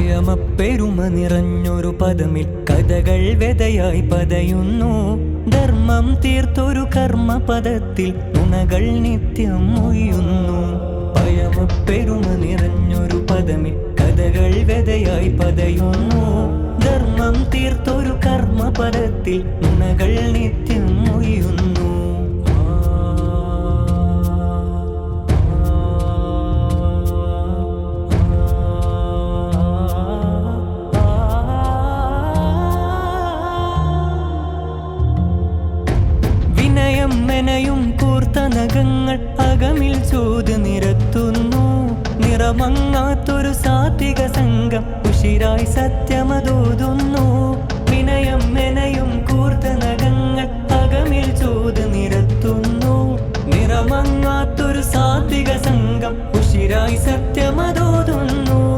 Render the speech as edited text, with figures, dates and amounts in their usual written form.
പയമപ്പെരുമ നിറഞ്ഞൊരു പദമിൽ കഥകൾ വ്യതയായി പതയുന്നു. ധർമ്മം തീർത്തൊരു കർമ്മപദത്തിൽ നുണകൾ നിത്യം മൊയ്യുന്നു. പയമപ്പെരുമ നിറഞ്ഞൊരു പദമിൽ കഥകൾ വ്യതയായി പതയുന്നു. ധർമ്മം തീർത്തൊരു കർമ്മപദത്തിൽ നുണകൾ നിത്യം മൊയ്യുന്നു. മെനയും കൂർത്ത നഖങ്ങൾ അകമിൽ ചൂത് നിരത്തുന്നു. നിറമങ്ങാത്തൊരു സാത്വിക സംഘം ഉഷിരായി സത്യമ